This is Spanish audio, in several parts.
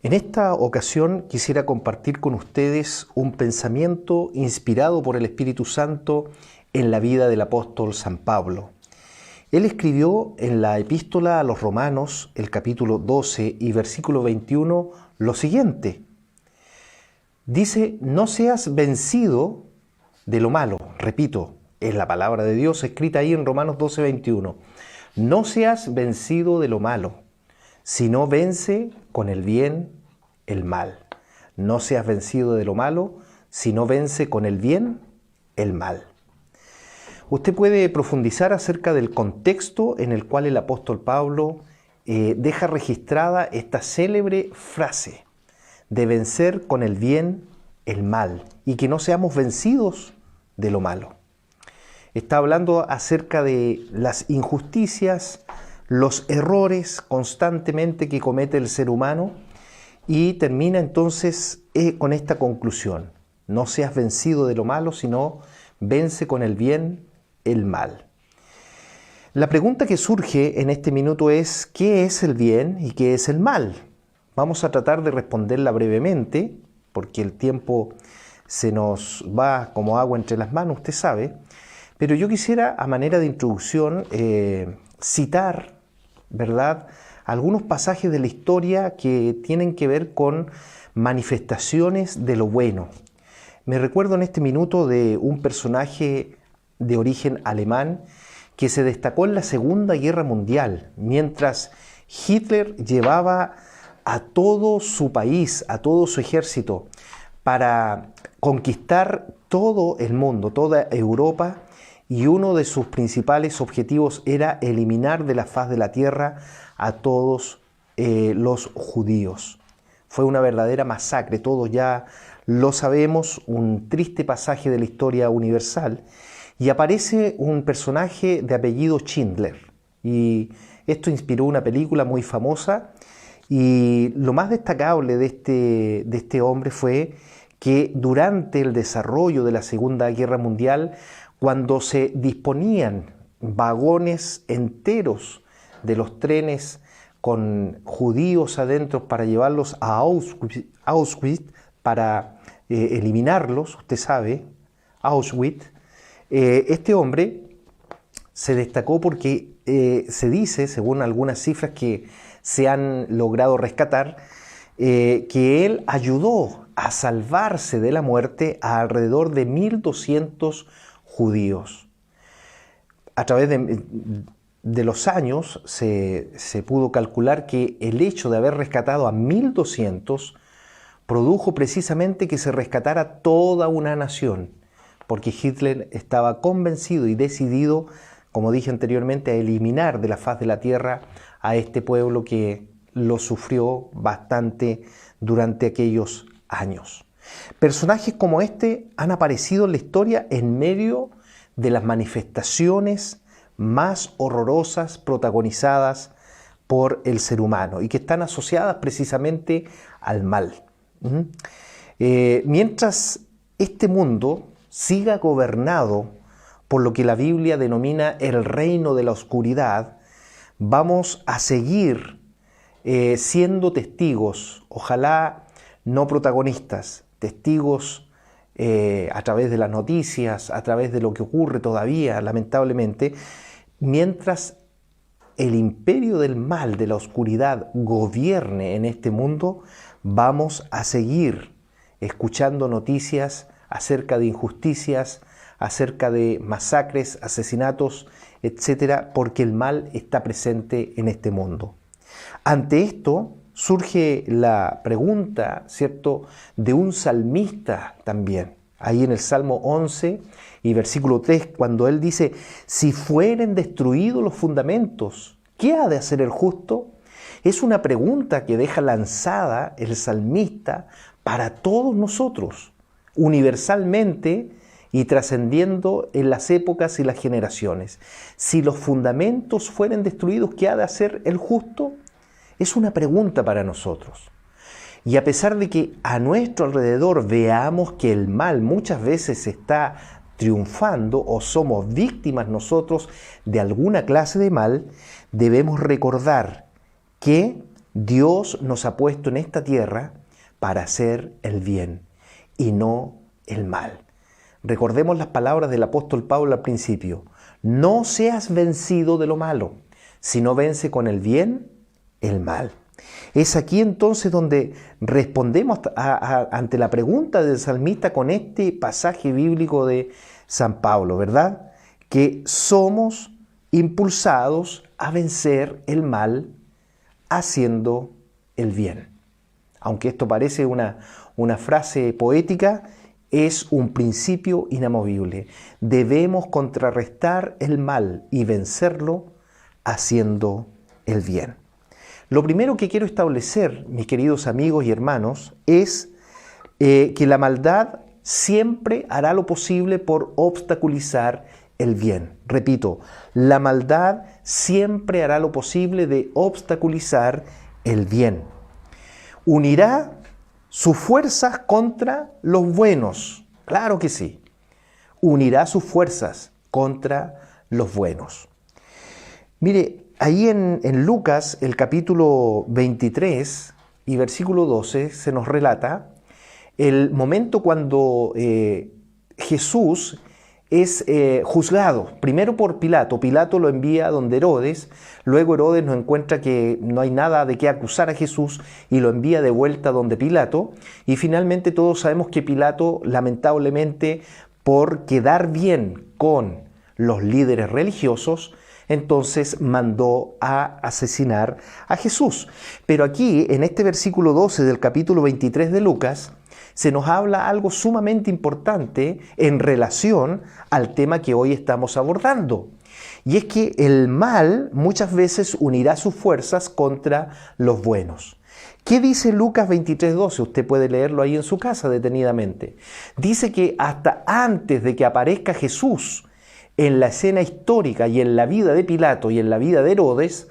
En esta ocasión quisiera compartir con ustedes un pensamiento inspirado por el Espíritu Santo en la vida del apóstol San Pablo. Él escribió en la epístola a los Romanos, el capítulo 12 y versículo 21, lo siguiente. Dice, no seas vencido de lo malo. Repito, es la palabra de Dios escrita ahí en Romanos 12, 21. No seas vencido de lo malo, sino vence con el bien el mal. No seas vencido de lo malo, sino vence con el bien el mal. Usted puede profundizar acerca del contexto en el cual el apóstol Pablo deja registrada esta célebre frase de vencer con el bien el mal y que no seamos vencidos de lo malo. Está hablando acerca de las injusticias, los errores constantemente que comete el ser humano y termina entonces con esta conclusión. No seas vencido de lo malo, sino vence con el bien el mal. La pregunta que surge en este minuto es, ¿qué es el bien y qué es el mal? Vamos a tratar de responderla brevemente, porque el tiempo se nos va como agua entre las manos, usted sabe. Pero yo quisiera, a manera de introducción, citar, ¿verdad?, algunos pasajes de la historia que tienen que ver con manifestaciones de lo bueno. Me recuerdo en este minuto de un personaje de origen alemán que se destacó en la Segunda Guerra Mundial, mientras Hitler llevaba a todo su país, a todo su ejército, para conquistar todo el mundo, toda Europa, y uno de sus principales objetivos era eliminar de la faz de la tierra a todos los judíos. Fue una verdadera masacre, todos ya lo sabemos, un triste pasaje de la historia universal. Y aparece un personaje de apellido Schindler. Y esto inspiró una película muy famosa. Y lo más destacable de este hombre fue que durante el desarrollo de la Segunda Guerra Mundial, cuando se disponían vagones enteros de los trenes con judíos adentro para llevarlos a Auschwitz para eliminarlos, usted sabe, Auschwitz, este hombre se destacó porque se dice, según algunas cifras que se han logrado rescatar, que él ayudó a salvarse de la muerte a alrededor de 1.200 judíos. A través de los años se pudo calcular que el hecho de haber rescatado a 1.200 produjo precisamente que se rescatara toda una nación, porque Hitler estaba convencido y decidido, como dije anteriormente, a eliminar de la faz de la tierra a este pueblo que lo sufrió bastante durante aquellos años. Personajes como este han aparecido en la historia en medio de las manifestaciones más horrorosas protagonizadas por el ser humano y que están asociadas precisamente al mal. Mientras este mundo siga gobernado por lo que la Biblia denomina el reino de la oscuridad, vamos a seguir siendo testigos, ojalá no protagonistas, testigos a través de las noticias, a través de lo que ocurre todavía, lamentablemente, mientras el imperio del mal, de la oscuridad, gobierne en este mundo, vamos a seguir escuchando noticias acerca de injusticias, acerca de masacres, asesinatos, etcétera, porque el mal está presente en este mundo. Ante esto surge la pregunta, ¿cierto?, de un salmista también, ahí en el Salmo 11 y versículo 3, cuando él dice, si fueren destruidos los fundamentos, ¿qué ha de hacer el justo? Es una pregunta que deja lanzada el salmista para todos nosotros, universalmente y trascendiendo en las épocas y las generaciones. Si los fundamentos fueren destruidos, ¿qué ha de hacer el justo? Es una pregunta para nosotros. Y a pesar de que a nuestro alrededor veamos que el mal muchas veces está triunfando o somos víctimas nosotros de alguna clase de mal, debemos recordar que Dios nos ha puesto en esta tierra para hacer el bien y no el mal. Recordemos las palabras del apóstol Pablo al principio. No seas vencido de lo malo, sino vence con el bien el mal. Es aquí entonces donde respondemos ante la pregunta del salmista con este pasaje bíblico de San Pablo, ¿verdad? Que somos impulsados a vencer el mal haciendo el bien. Aunque esto parece una frase poética, es un principio inamovible. Debemos contrarrestar el mal y vencerlo haciendo el bien. Lo primero que quiero establecer, mis queridos amigos y hermanos, es que la maldad siempre hará lo posible por obstaculizar el bien. Repito, la maldad siempre hará lo posible de obstaculizar el bien. Unirá sus fuerzas contra los buenos. Claro que sí. Unirá sus fuerzas contra los buenos. Mire, ahí en Lucas, el capítulo 23 y versículo 12, se nos relata el momento cuando Jesús es juzgado, primero por Pilato. Pilato lo envía donde Herodes, luego Herodes nos encuentra que no hay nada de qué acusar a Jesús y lo envía de vuelta donde Pilato, y finalmente todos sabemos que Pilato, lamentablemente, por quedar bien con los líderes religiosos, entonces mandó a asesinar a Jesús. Pero aquí, en este versículo 12 del capítulo 23 de Lucas, se nos habla algo sumamente importante en relación al tema que hoy estamos abordando. Y es que el mal muchas veces unirá sus fuerzas contra los buenos. ¿Qué dice Lucas 23:12? Usted puede leerlo ahí en su casa detenidamente. Dice que hasta antes de que aparezca Jesús en la escena histórica y en la vida de Pilato y en la vida de Herodes,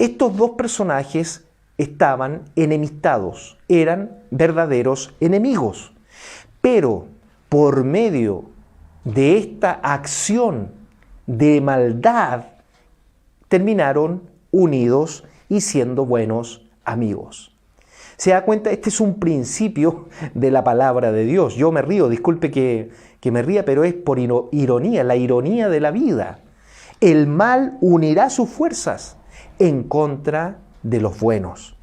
estos dos personajes estaban enemistados, eran verdaderos enemigos. Pero por medio de esta acción de maldad, terminaron unidos y siendo buenos amigos. ¿Se da cuenta? Este es un principio de la palabra de Dios. Yo me río, disculpe que me ría, pero es por ironía, la ironía de la vida. El mal unirá sus fuerzas en contra de los buenos.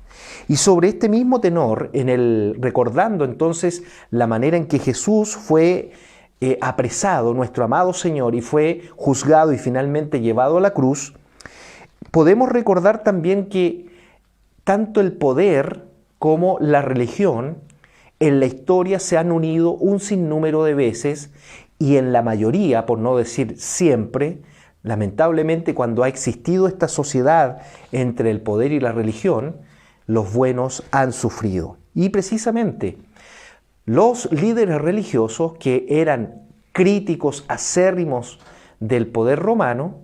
Y sobre este mismo tenor, recordando entonces la manera en que Jesús fue apresado, nuestro amado Señor, y fue juzgado y finalmente llevado a la cruz, podemos recordar también que tanto el poder como la religión en la historia se han unido un sinnúmero de veces, y en la mayoría, por no decir siempre, lamentablemente cuando ha existido esta sociedad entre el poder y la religión, los buenos han sufrido. Y precisamente los líderes religiosos, que eran críticos acérrimos del poder romano,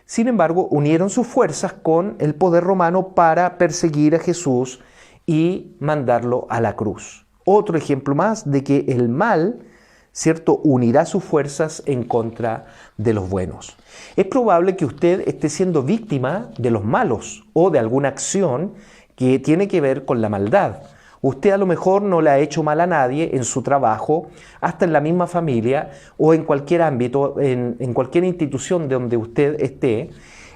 sin embargo, unieron sus fuerzas con el poder romano para perseguir a Jesús y mandarlo a la cruz. Otro ejemplo más de que el mal, ¿cierto?, unirá sus fuerzas en contra de los buenos. Es probable que usted esté siendo víctima de los malos o de alguna acción que tiene que ver con la maldad. Usted a lo mejor no le ha hecho mal a nadie en su trabajo, hasta en la misma familia o en cualquier ámbito, en cualquier institución donde usted esté,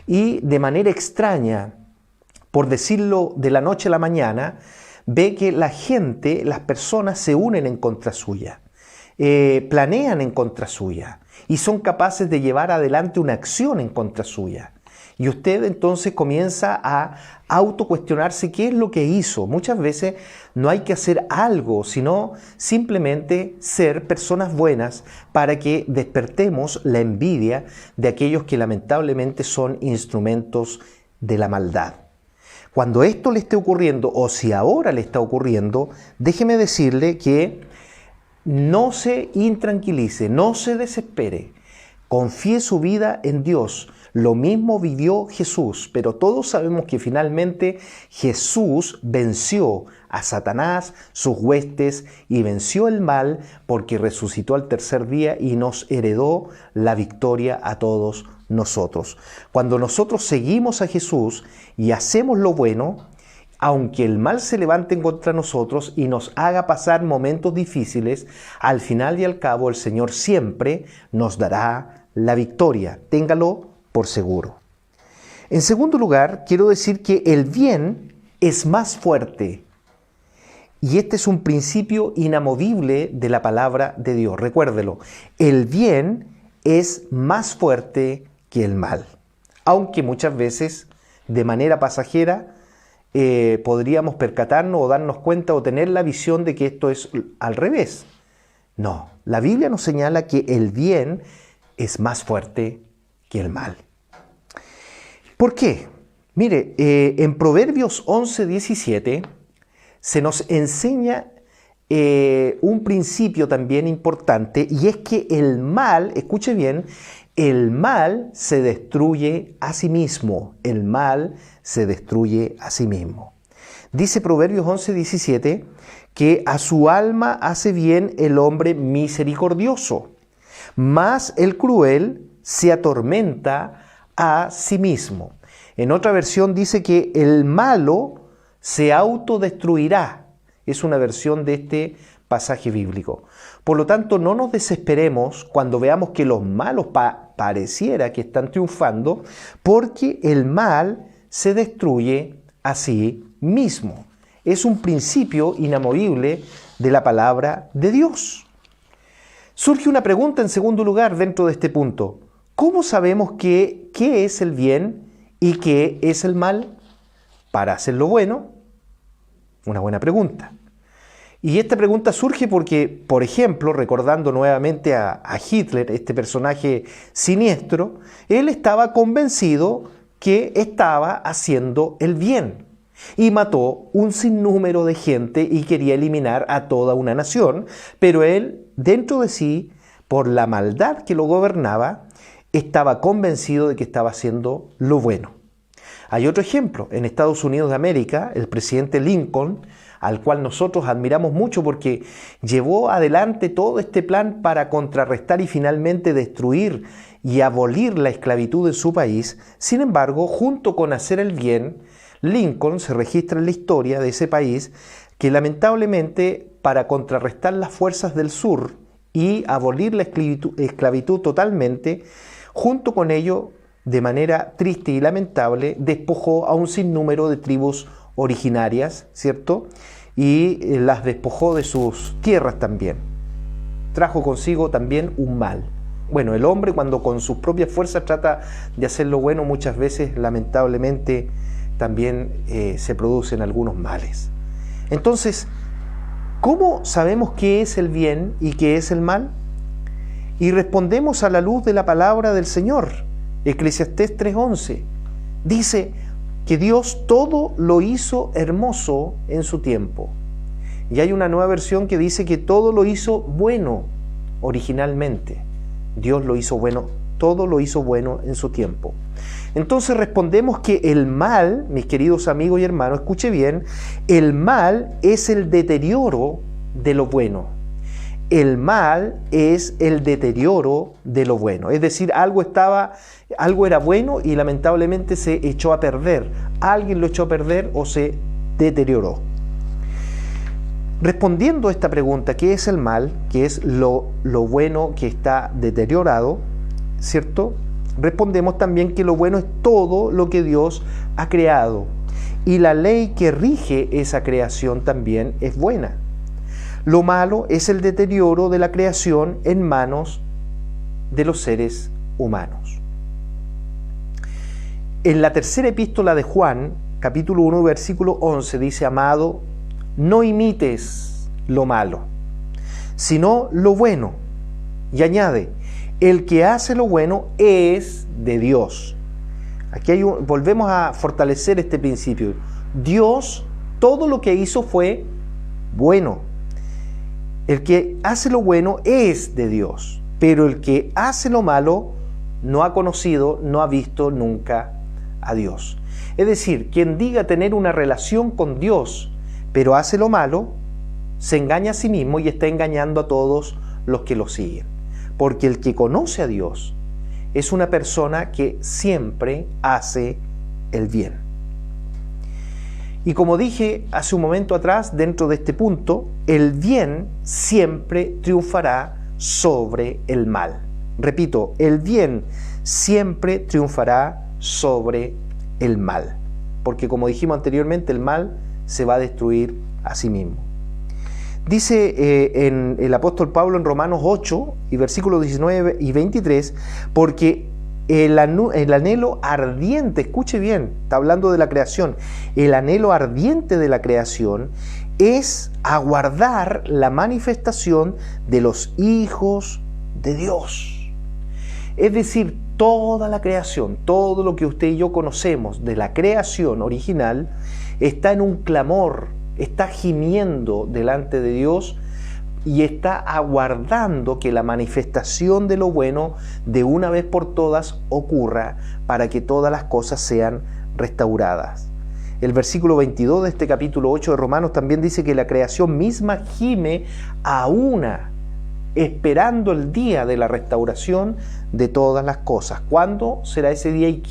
y de manera extraña, por decirlo de la noche a la mañana, ve que la gente, las personas se unen en contra suya, planean en contra suya y son capaces de llevar adelante una acción en contra suya. Y usted entonces comienza a autocuestionarse qué es lo que hizo. Muchas veces no hay que hacer algo, sino simplemente ser personas buenas para que despertemos la envidia de aquellos que lamentablemente son instrumentos de la maldad. Cuando esto le esté ocurriendo, o si ahora le está ocurriendo, déjeme decirle que no se intranquilice, no se desespere. Confíe su vida en Dios. Lo mismo vivió Jesús, pero todos sabemos que finalmente Jesús venció a Satanás, sus huestes, y venció el mal porque resucitó al tercer día y nos heredó la victoria a todos nosotros. Cuando nosotros seguimos a Jesús y hacemos lo bueno, aunque el mal se levante contra nosotros y nos haga pasar momentos difíciles, al final y al cabo el Señor siempre nos dará la victoria. Téngalo por seguro. En segundo lugar, quiero decir que el bien es más fuerte. Y este es un principio inamovible de la palabra de Dios. Recuérdelo, el bien es más fuerte que el mal. Aunque muchas veces, de manera pasajera, podríamos percatarnos o darnos cuenta o tener la visión de que esto es al revés. No, la Biblia nos señala que el bien es más fuerte que el mal. ¿Por qué? Mire, en Proverbios 11:17 se nos enseña un principio también importante, y es que el mal, escuche bien, el mal se destruye a sí mismo. El mal se destruye a sí mismo. Dice Proverbios 11:17 que a su alma hace bien el hombre misericordioso, mas el cruel se atormenta a sí mismo. En otra versión dice que el malo se autodestruirá. Es una versión de este pasaje bíblico. Por lo tanto, no nos desesperemos cuando veamos que los malos pareciera que están triunfando, porque el mal se destruye a sí mismo. Es un principio inamovible de la palabra de Dios. Surge una pregunta en segundo lugar dentro de este punto. ¿Cómo sabemos qué es el bien y qué es el mal? Para hacer lo bueno, una buena pregunta. Y esta pregunta surge porque, por ejemplo, recordando nuevamente a Hitler, este personaje siniestro, él estaba convencido que estaba haciendo el bien y mató un sinnúmero de gente y quería eliminar a toda una nación, pero él, dentro de sí, por la maldad que lo gobernaba, estaba convencido de que estaba haciendo lo bueno. Hay otro ejemplo, en Estados Unidos de América, el presidente Lincoln, al cual nosotros admiramos mucho porque llevó adelante todo este plan para contrarrestar y finalmente destruir y abolir la esclavitud en su país. Sin embargo, junto con hacer el bien, Lincoln se registra en la historia de ese país que lamentablemente, para contrarrestar las fuerzas del sur y abolir la esclavitud totalmente, junto con ello, de manera triste y lamentable, despojó a un sinnúmero de tribus originarias, ¿cierto? Y las despojó de sus tierras también. Trajo consigo también un mal. Bueno, el hombre, cuando con sus propias fuerzas trata de hacer lo bueno, muchas veces, lamentablemente, también se producen algunos males. Entonces, ¿cómo sabemos qué es el bien y qué es el mal? Y respondemos a la luz de la palabra del Señor. Eclesiastés 3:11 dice que Dios todo lo hizo hermoso en su tiempo. Y hay una nueva versión que dice que todo lo hizo bueno originalmente. Dios lo hizo bueno, todo lo hizo bueno en su tiempo. Entonces respondemos que el mal, mis queridos amigos y hermanos, escuche bien, el mal es el deterioro de lo bueno. El mal es el deterioro de lo bueno. Es decir, algo era bueno y lamentablemente se echó a perder. Alguien lo echó a perder o se deterioró. Respondiendo a esta pregunta, ¿qué es el mal? ¿Qué es lo bueno que está deteriorado? ¿Cierto? Respondemos también que lo bueno es todo lo que Dios ha creado. Y la ley que rige esa creación también es buena. Lo malo es el deterioro de la creación en manos de los seres humanos. En la tercera epístola de Juan, capítulo 1, versículo 11, dice: amado, no imites lo malo, sino lo bueno. Y añade: el que hace lo bueno es de Dios. Aquí volvemos a fortalecer este principio. Dios, todo lo que hizo fue bueno. El que hace lo bueno es de Dios, pero el que hace lo malo no ha conocido, no ha visto nunca a Dios. Es decir, quien diga tener una relación con Dios, pero hace lo malo, se engaña a sí mismo y está engañando a todos los que lo siguen. Porque el que conoce a Dios es una persona que siempre hace el bien. Y como dije hace un momento atrás, dentro de este punto, el bien siempre triunfará sobre el mal. Repito, el bien siempre triunfará sobre el mal. Porque como dijimos anteriormente, el mal se va a destruir a sí mismo. Dice en el apóstol Pablo en Romanos 8 y versículos 19 y 23, porque el anhelo ardiente, escuche bien, está hablando de la creación, el anhelo ardiente de la creación es aguardar la manifestación de los hijos de Dios. Es decir, toda la creación, todo lo que usted y yo conocemos de la creación original, está en un clamor, está gimiendo delante de Dios y está aguardando que la manifestación de lo bueno de una vez por todas ocurra para que todas las cosas sean restauradas. El versículo 22 de este capítulo 8 de Romanos también dice que la creación misma gime a una, esperando el día de la restauración de todas las cosas. ¿Cuándo será ese día y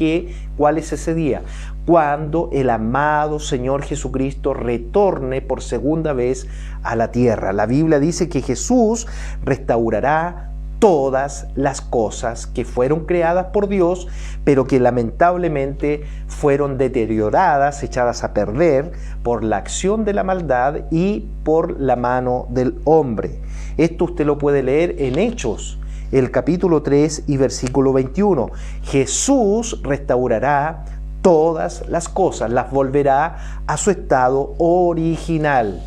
cuál es ese día? Cuando el amado Señor Jesucristo retorne por segunda vez a la tierra. La Biblia dice que Jesús restaurará todas las cosas que fueron creadas por Dios, pero que lamentablemente fueron deterioradas, echadas a perder por la acción de la maldad y por la mano del hombre. Esto usted lo puede leer en Hechos, el capítulo 3 y versículo 21. Jesús restaurará todas las cosas, las volverá a su estado original.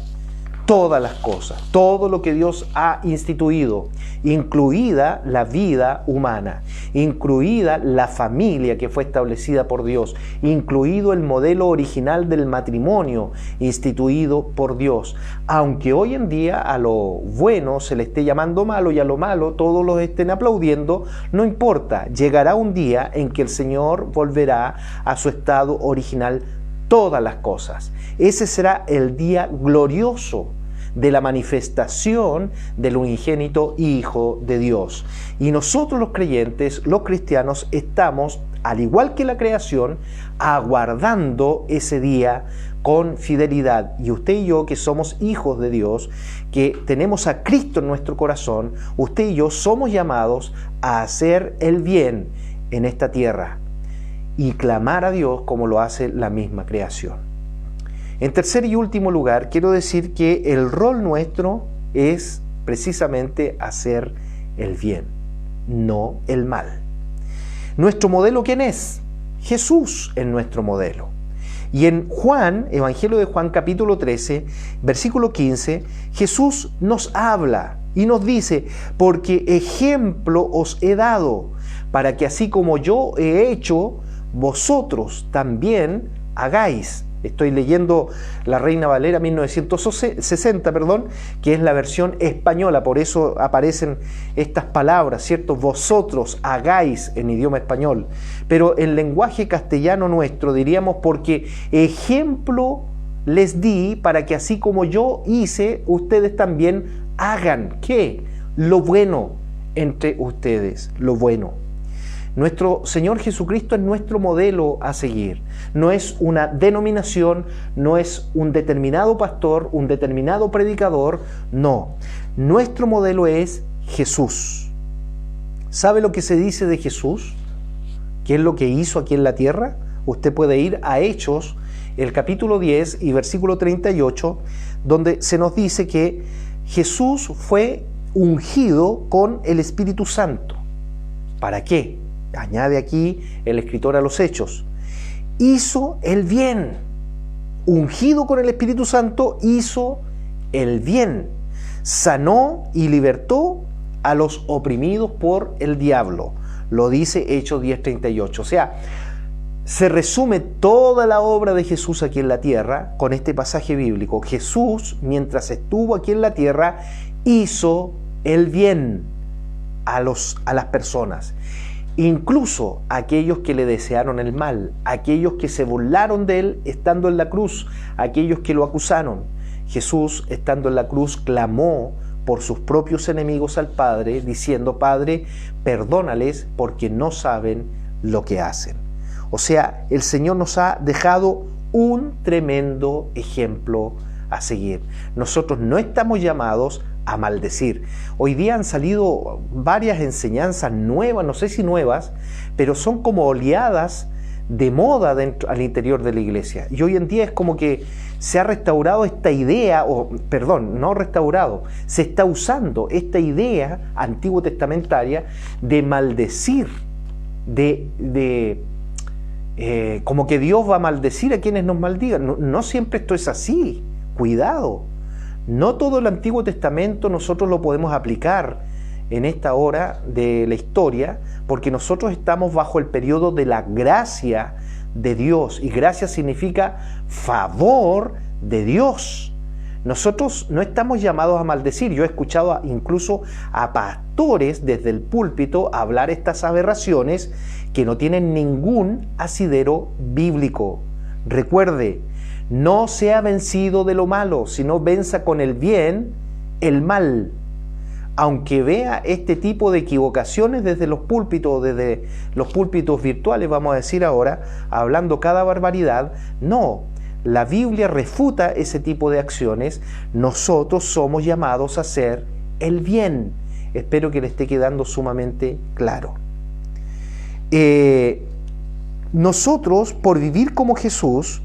Todas las cosas, todo lo que Dios ha instituido, incluida la vida humana, incluida la familia que fue establecida por Dios, incluido el modelo original del matrimonio instituido por Dios. Aunque hoy en día a lo bueno se le esté llamando malo y a lo malo todos los estén aplaudiendo, no importa, llegará un día en que el Señor volverá a su estado original todas las cosas. Ese será el día glorioso de la manifestación del unigénito Hijo de Dios. Y nosotros los creyentes, los cristianos, estamos, al igual que la creación, aguardando ese día con fidelidad. Y usted y yo, que somos hijos de Dios, que tenemos a Cristo en nuestro corazón, usted y yo somos llamados a hacer el bien en esta tierra y clamar a Dios como lo hace la misma creación. En tercer y último lugar, quiero decir que el rol nuestro es precisamente hacer el bien, no el mal. ¿Nuestro modelo quién es? Jesús es nuestro modelo. Y en Juan, Evangelio de Juan capítulo 13, versículo 15, Jesús nos habla y nos dice, porque ejemplo os he dado, para que así como yo he hecho, vosotros también hagáis. Estoy leyendo la Reina Valera 1960, que es la versión española, por eso aparecen estas palabras, ¿cierto? Vosotros hagáis en idioma español. Pero en lenguaje castellano nuestro diríamos, porque ejemplo les di para que así como yo hice, ustedes también hagan. ¿Qué? Lo bueno entre ustedes, lo bueno. Nuestro Señor Jesucristo es nuestro modelo a seguir. No es una denominación, no es un determinado pastor, un determinado predicador, no. Nuestro modelo es Jesús. ¿Sabe lo que se dice de Jesús? ¿Qué es lo que hizo aquí en la tierra? Usted puede ir a Hechos, el capítulo 10 y versículo 38, donde se nos dice que Jesús fue ungido con el Espíritu Santo. ¿Para qué? Añade aquí el escritor a los Hechos. Hizo el bien. Ungido con el Espíritu Santo, hizo el bien. Sanó y libertó a los oprimidos por el diablo. Lo dice Hechos 10:38. O sea, se resume toda la obra de Jesús aquí en la tierra con este pasaje bíblico. Jesús, mientras estuvo aquí en la tierra, hizo el bien a las personas. Incluso aquellos que le desearon el mal, aquellos que se burlaron de él estando en la cruz, aquellos que lo acusaron. Jesús, estando en la cruz, clamó por sus propios enemigos al Padre, diciendo, Padre, perdónales porque no saben lo que hacen. O sea, el Señor nos ha dejado un tremendo ejemplo a seguir. Nosotros no estamos llamados a maldecir. Hoy día han salido varias enseñanzas nuevas, no sé si nuevas, pero son como oleadas de moda al interior de la iglesia. Y hoy en día es como que se ha restaurado esta idea, no restaurado, se está usando esta idea antiguo testamentaria de maldecir, como que Dios va a maldecir a quienes nos maldigan. No siempre esto es así. Cuidado. No todo el Antiguo Testamento nosotros lo podemos aplicar en esta hora de la historia, porque nosotros estamos bajo el periodo de la gracia de Dios, y gracia significa favor de Dios. Nosotros no estamos llamados a maldecir. Yo he escuchado incluso a pastores desde el púlpito hablar estas aberraciones que no tienen ningún asidero bíblico. Recuerde, no sea vencido de lo malo, sino venza con el bien el mal. Aunque vea este tipo de equivocaciones desde los púlpitos virtuales, vamos a decir ahora, hablando cada barbaridad, no. La Biblia refuta ese tipo de acciones. Nosotros somos llamados a hacer el bien. Espero que le esté quedando sumamente claro. Nosotros, por vivir como Jesús,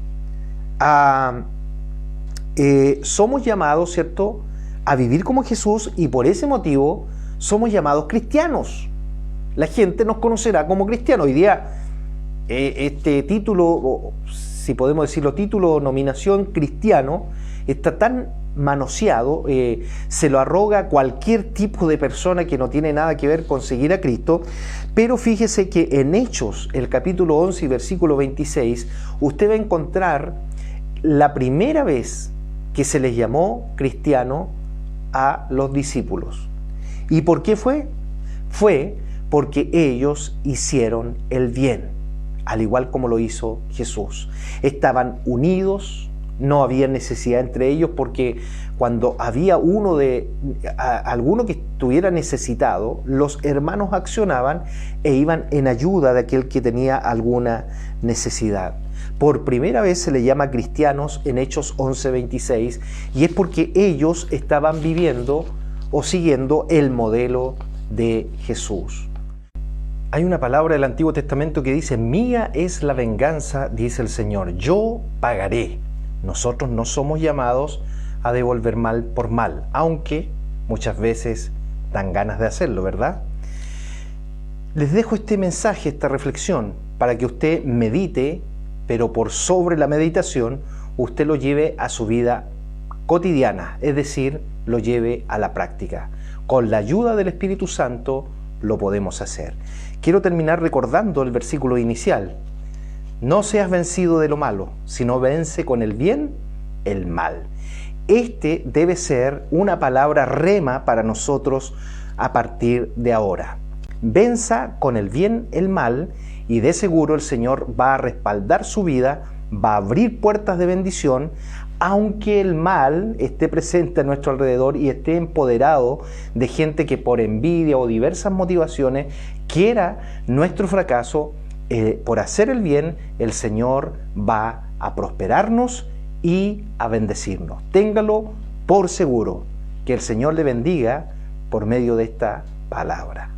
somos llamados, ¿cierto?, a vivir como Jesús, y por ese motivo somos llamados cristianos. La gente nos conocerá como cristianos. Hoy día este título, si podemos decirlo, título o nominación cristiano, está tan manoseado, se lo arroga cualquier tipo de persona que no tiene nada que ver con seguir a Cristo. Pero fíjese que en Hechos, el capítulo 11 y versículo 26, usted va a encontrar la primera vez que se les llamó cristiano a los discípulos. ¿Y por qué fue? Fue porque ellos hicieron el bien, al igual como lo hizo Jesús. Estaban unidos, no había necesidad entre ellos, porque cuando había alguno que estuviera necesitado, los hermanos accionaban e iban en ayuda de aquel que tenía alguna necesidad. Por primera vez se le llama cristianos en Hechos 11:26, y es porque ellos estaban viviendo o siguiendo el modelo de Jesús. Hay una palabra del Antiguo Testamento que dice: mía es la venganza, dice el Señor, yo pagaré. Nosotros no somos llamados a devolver mal por mal, aunque muchas veces dan ganas de hacerlo, ¿verdad? Les dejo este mensaje, esta reflexión, para que usted medite, pero por sobre la meditación, usted lo lleve a su vida cotidiana, es decir, lo lleve a la práctica. Con la ayuda del Espíritu Santo lo podemos hacer. Quiero terminar recordando el versículo inicial. No seas vencido de lo malo, sino vence con el bien el mal. Este debe ser una palabra rema para nosotros a partir de ahora. Venza con el bien el mal, y de seguro el Señor va a respaldar su vida, va a abrir puertas de bendición, aunque el mal esté presente a nuestro alrededor y esté empoderado de gente que por envidia o diversas motivaciones quiera nuestro fracaso. Por hacer el bien, el Señor va a prosperarnos y a bendecirnos. Téngalo por seguro. Que el Señor le bendiga por medio de esta palabra.